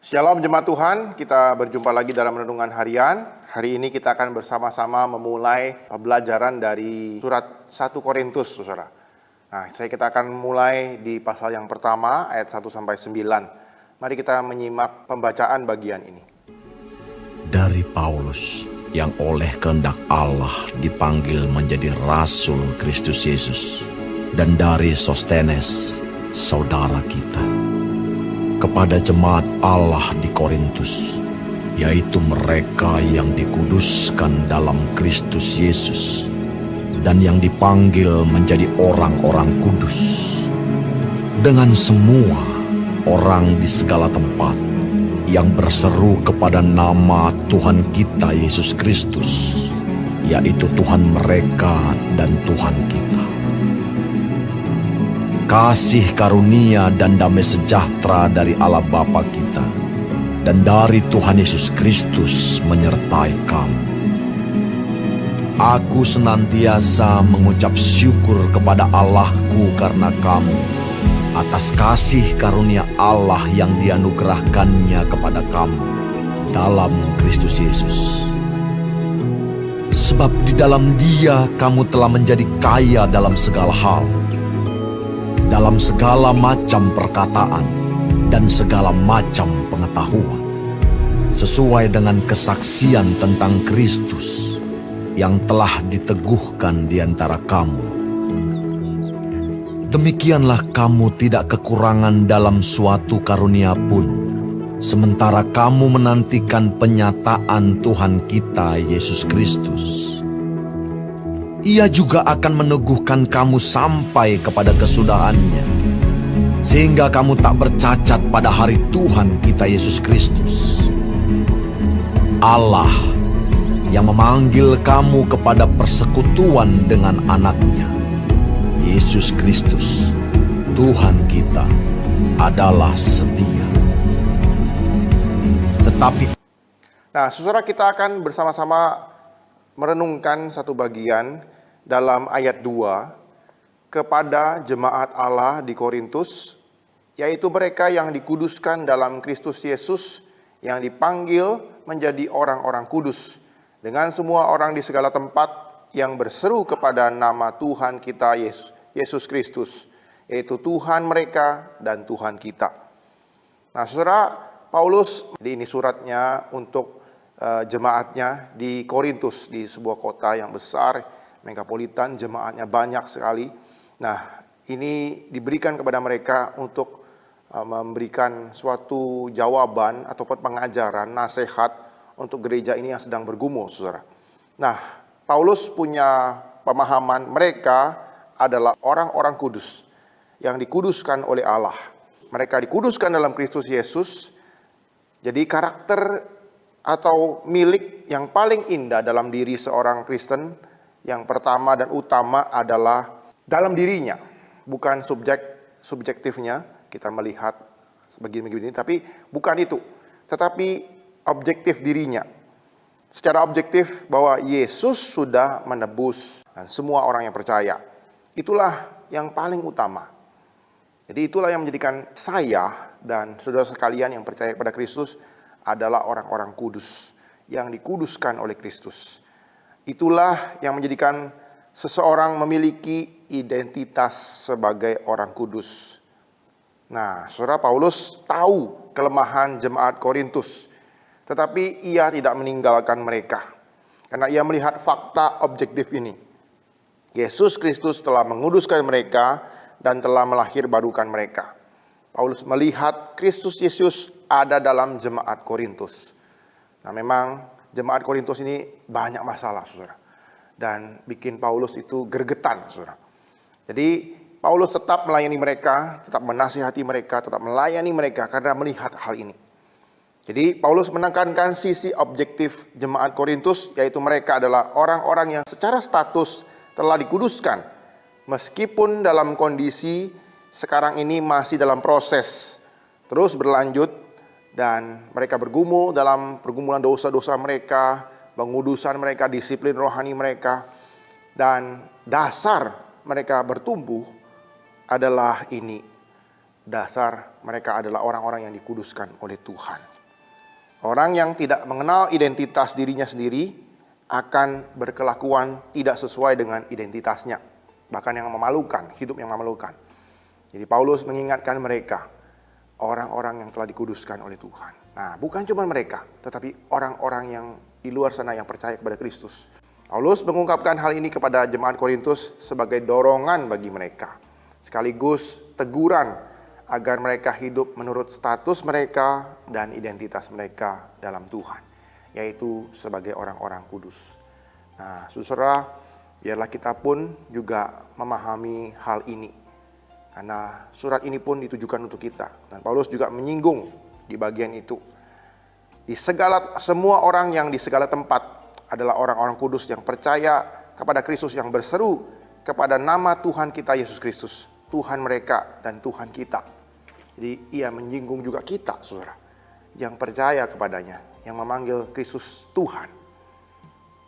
Shalom jemaat Tuhan, kita berjumpa lagi dalam renungan harian. Hari ini kita akan bersama-sama memulai pembelajaran dari surat 1 Korintus, saudara. Nah, kita akan mulai di pasal yang pertama, ayat 1-9. Mari kita menyimak pembacaan bagian ini. Dari Paulus, yang oleh kehendak Allah dipanggil menjadi Rasul Kristus Yesus, dan dari Sostenes, saudara kita, kepada jemaat Allah di Korintus, yaitu mereka yang dikuduskan dalam Kristus Yesus dan yang dipanggil menjadi orang-orang kudus, dengan semua orang di segala tempat yang berseru kepada nama Tuhan kita Yesus Kristus, yaitu Tuhan mereka dan Tuhan kita. Kasih karunia dan damai sejahtera dari Allah Bapa kita dan dari Tuhan Yesus Kristus menyertai kamu. Aku senantiasa mengucap syukur kepada Allahku karena kamu, atas kasih karunia Allah yang dianugerahkannya kepada kamu dalam Kristus Yesus. Sebab di dalam Dia kamu telah menjadi kaya dalam segala hal, dalam segala macam perkataan dan segala macam pengetahuan, sesuai dengan kesaksian tentang Kristus yang telah diteguhkan di antara kamu. Demikianlah kamu tidak kekurangan dalam suatu karunia pun, sementara kamu menantikan penyataan Tuhan kita Yesus Kristus. Ia juga akan meneguhkan kamu sampai kepada kesudahannya, sehingga kamu tak bercacat pada hari Tuhan kita Yesus Kristus. Allah yang memanggil kamu kepada persekutuan dengan anaknya, Yesus Kristus, Tuhan kita, adalah setia. Nah, saudara, kita akan bersama-sama merenungkan satu bagian dalam ayat 2 kepada jemaat Allah di Korintus, yaitu mereka yang dikuduskan dalam Kristus Yesus, yang dipanggil menjadi orang-orang kudus, dengan semua orang di segala tempat yang berseru kepada nama Tuhan kita Yesus Kristus, yaitu Tuhan mereka dan Tuhan kita. Nah, saudara, Paulus ini suratnya untuk jemaatnya di Korintus, di sebuah kota yang besar, megapolitan, jemaatnya banyak sekali. Nah, ini diberikan kepada mereka untuk memberikan suatu jawaban ataupun pengajaran, nasihat untuk gereja ini yang sedang bergumul, saudara. Nah, Paulus punya pemahaman mereka adalah orang-orang kudus yang dikuduskan oleh Allah. Mereka dikuduskan dalam Kristus Yesus. Jadi karakter atau milik yang paling indah dalam diri seorang Kristen, yang pertama dan utama adalah dalam dirinya, bukan subjektifnya. Kita melihat begini-begini, tapi bukan itu, tetapi objektif dirinya. Secara objektif bahwa Yesus sudah menebus semua orang yang percaya. Itulah yang paling utama. Jadi itulah yang menjadikan saya dan saudara sekalian yang percaya kepada Kristus adalah orang-orang kudus yang dikuduskan oleh Kristus. Itulah yang menjadikan seseorang memiliki identitas sebagai orang kudus. Nah, saudara, Paulus tahu kelemahan jemaat Korintus, tetapi ia tidak meninggalkan mereka karena ia melihat fakta objektif ini. Yesus Kristus telah menguduskan mereka dan telah melahirbarukan mereka. Paulus melihat Kristus Yesus ada dalam jemaat Korintus. Nah, memang jemaat Korintus ini banyak masalah, saudara, dan bikin Paulus itu gergetan, saudara. Jadi Paulus tetap melayani mereka, tetap menasihati mereka, tetap melayani mereka karena melihat hal ini. Jadi Paulus menekankan sisi objektif jemaat Korintus, yaitu mereka adalah orang-orang yang secara status telah dikuduskan, meskipun dalam kondisi sekarang ini masih dalam proses terus berlanjut, dan mereka bergumul dalam pergumulan dosa-dosa mereka, pengudusan mereka, disiplin rohani mereka, dan dasar mereka bertumbuh adalah ini. Dasar mereka adalah orang-orang yang dikuduskan oleh Tuhan. Orang yang tidak mengenal identitas dirinya sendiri akan berkelakuan tidak sesuai dengan identitasnya. Bahkan yang memalukan, hidup yang memalukan. Jadi Paulus mengingatkan mereka, orang-orang yang telah dikuduskan oleh Tuhan. Nah, bukan cuma mereka, tetapi orang-orang yang di luar sana yang percaya kepada Kristus. Paulus mengungkapkan hal ini kepada jemaat Korintus sebagai dorongan bagi mereka, sekaligus teguran agar mereka hidup menurut status mereka dan identitas mereka dalam Tuhan, yaitu sebagai orang-orang kudus. Nah, saudara, biarlah kita pun juga memahami hal ini, karena surat ini pun ditujukan untuk kita. Dan Paulus juga menyinggung di bagian itu. Semua orang yang di segala tempat adalah orang-orang kudus yang percaya kepada Kristus, yang berseru kepada nama Tuhan kita Yesus Kristus, Tuhan mereka dan Tuhan kita. Jadi ia menyinggung juga kita, saudara, yang percaya kepadanya, yang memanggil Kristus Tuhan.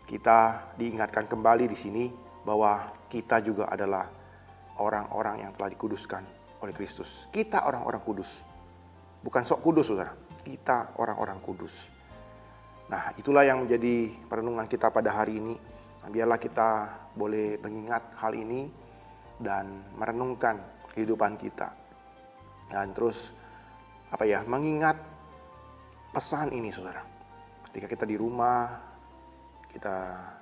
Kita diingatkan kembali di sini bahwa kita juga adalah orang-orang yang telah dikuduskan oleh Kristus. Kita orang-orang kudus. Bukan sok kudus, saudara. Kita orang-orang kudus. Nah, itulah yang menjadi perenungan kita pada hari ini. Nah, biarlah kita boleh mengingat hal ini dan merenungkan kehidupan kita. Dan terus mengingat pesan ini, saudara. Ketika kita di rumah, kita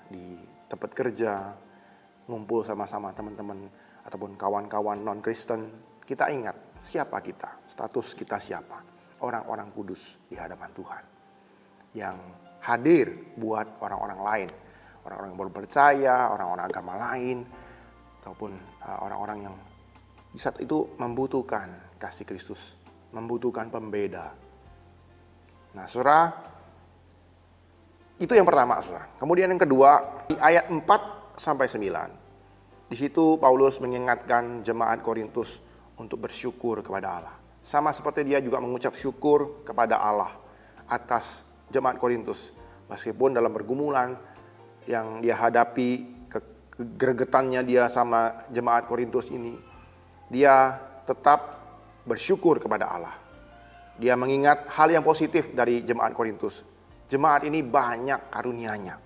di tempat kerja, ngumpul sama-sama teman-teman ataupun kawan-kawan non-Kristen, kita ingat siapa kita, status kita siapa. Orang-orang kudus di hadapan Tuhan yang hadir buat orang-orang lain, orang-orang yang baru percaya, orang-orang agama lain, ataupun orang-orang yang di saat itu membutuhkan kasih Kristus, membutuhkan pembeda. Nah, saudara, itu yang pertama, saudara. Kemudian yang kedua, di ayat 4-9. Di situ Paulus mengingatkan jemaat Korintus untuk bersyukur kepada Allah. Sama seperti dia juga mengucap syukur kepada Allah atas jemaat Korintus. Meskipun dalam pergumulan yang dia hadapi, kegeregetannya dia sama jemaat Korintus ini, dia tetap bersyukur kepada Allah. Dia mengingat hal yang positif dari jemaat Korintus. Jemaat ini banyak karunia-Nya.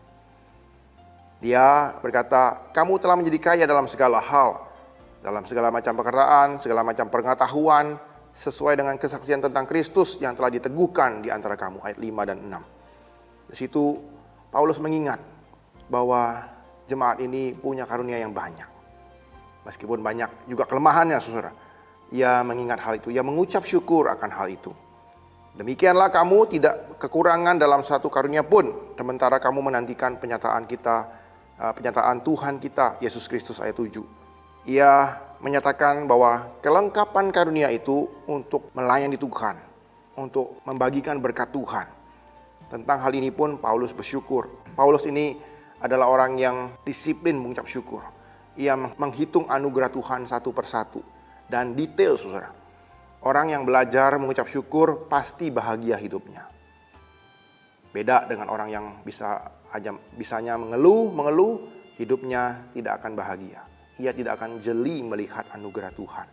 Dia berkata, kamu telah menjadi kaya dalam segala hal, dalam segala macam pekerjaan, segala macam pengetahuan, sesuai dengan kesaksian tentang Kristus yang telah diteguhkan di antara kamu. Ayat 5 dan 6. Di situ Paulus mengingat bahwa jemaat ini punya karunia yang banyak. Meskipun banyak juga kelemahannya, saudara. Ia mengingat hal itu, ia mengucap syukur akan hal itu. Demikianlah kamu tidak kekurangan dalam satu karunia pun, sementara kamu menantikan penyataan Tuhan kita Yesus Kristus. Ayat 7. Ia menyatakan bahwa kelengkapan karunia itu untuk melayani Tuhan, untuk membagikan berkat Tuhan. Tentang hal ini pun Paulus bersyukur. Paulus ini adalah orang yang disiplin mengucap syukur. Ia menghitung anugerah Tuhan satu persatu dan detail, saudara. Orang yang belajar mengucap syukur pasti bahagia hidupnya. Beda dengan orang yang bisanya mengeluh, hidupnya tidak akan bahagia. Ia tidak akan jeli melihat anugerah Tuhan.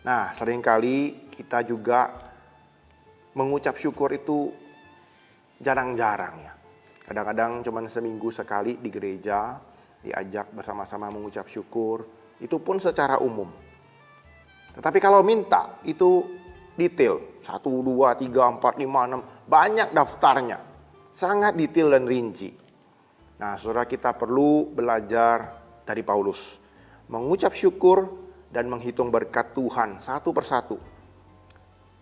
Nah, seringkali kita juga mengucap syukur itu jarang-jarang ya. Kadang-kadang cuma seminggu sekali di gereja diajak bersama-sama mengucap syukur. Itu pun secara umum. Tetapi kalau minta itu detail. 1, 2, 3, 4, 5, 6. Banyak daftarnya. Sangat detail dan rinci. Nah, saudara, kita perlu belajar dari Paulus, mengucap syukur dan menghitung berkat Tuhan satu persatu.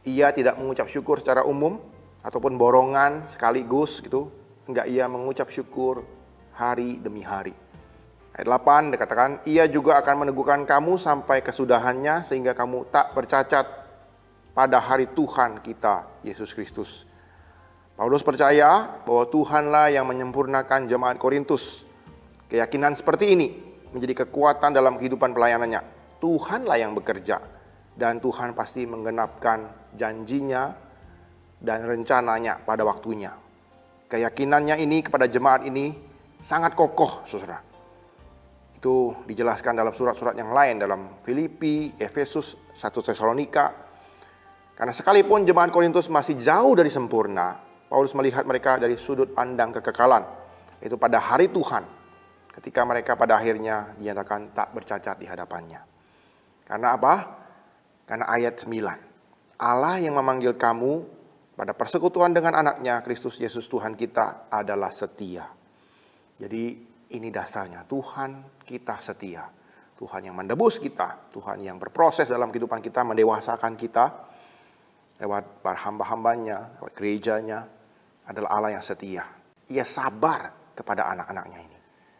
Ia tidak mengucap syukur secara umum ataupun borongan sekaligus gitu. Enggak, ia mengucap syukur hari demi hari. Ayat 8 dikatakan, ia juga akan meneguhkan kamu sampai kesudahannya sehingga kamu tak bercacat pada hari Tuhan kita Yesus Kristus. Paulus percaya bahwa Tuhanlah yang menyempurnakan jemaat Korintus. Keyakinan seperti ini menjadi kekuatan dalam kehidupan pelayanannya. Tuhanlah yang bekerja dan Tuhan pasti menggenapkan janjinya dan rencananya pada waktunya. Keyakinannya ini kepada jemaat ini sangat kokoh, saudara. Itu dijelaskan dalam surat-surat yang lain, dalam Filipi, Efesus, 1 Tesalonika. Karena sekalipun jemaat Korintus masih jauh dari sempurna, Paulus melihat mereka dari sudut pandang kekekalan, yaitu pada hari Tuhan, ketika mereka pada akhirnya dinyatakan tak bercacat di hadapannya. Karena apa? Karena ayat 9. Allah yang memanggil kamu pada persekutuan dengan anaknya, Kristus Yesus Tuhan kita adalah setia. Jadi ini dasarnya, Tuhan kita setia. Tuhan yang mendebus kita, Tuhan yang berproses dalam kehidupan kita, mendewasakan kita, lewat hamba-hambanya, lewat gerejanya, adalah Allah yang setia. Ia sabar kepada anak-anaknya ini,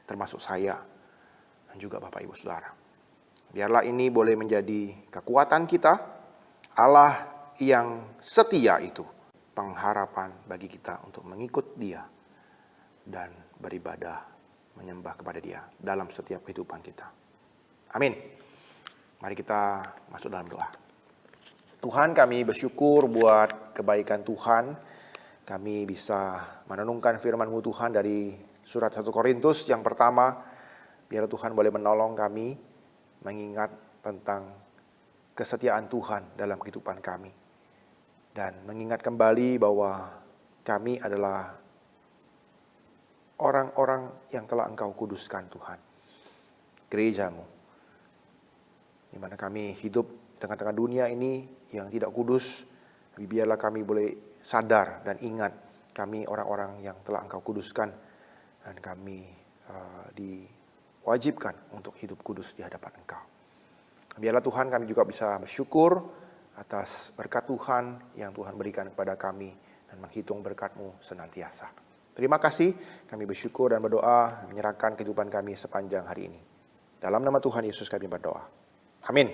termasuk saya dan juga Bapak Ibu Saudara. Biarlah ini boleh menjadi kekuatan kita. Allah yang setia itu pengharapan bagi kita untuk mengikut Dia dan beribadah, menyembah kepada Dia dalam setiap kehidupan kita. Amin. Mari kita masuk dalam doa. Tuhan, kami bersyukur buat kebaikan Tuhan. Kami bisa merenungkan firman-Mu Tuhan dari surat 1 Korintus yang pertama. Biar Tuhan boleh menolong kami mengingat tentang kesetiaan Tuhan dalam kehidupan kami. Dan mengingat kembali bahwa kami adalah orang-orang yang telah Engkau kuduskan Tuhan. Gereja-Mu. Di mana kami hidup tengah-tengah dunia ini yang tidak kudus. Tapi biarlah kami boleh sadar dan ingat kami orang-orang yang telah Engkau kuduskan. Dan kami diwajibkan untuk hidup kudus di hadapan Engkau. Biarlah Tuhan kami juga bisa bersyukur atas berkat Tuhan yang Tuhan berikan kepada kami. Dan menghitung berkat-Mu senantiasa. Terima kasih, kami bersyukur dan berdoa menyerahkan kehidupan kami sepanjang hari ini. Dalam nama Tuhan Yesus kami berdoa. Amin.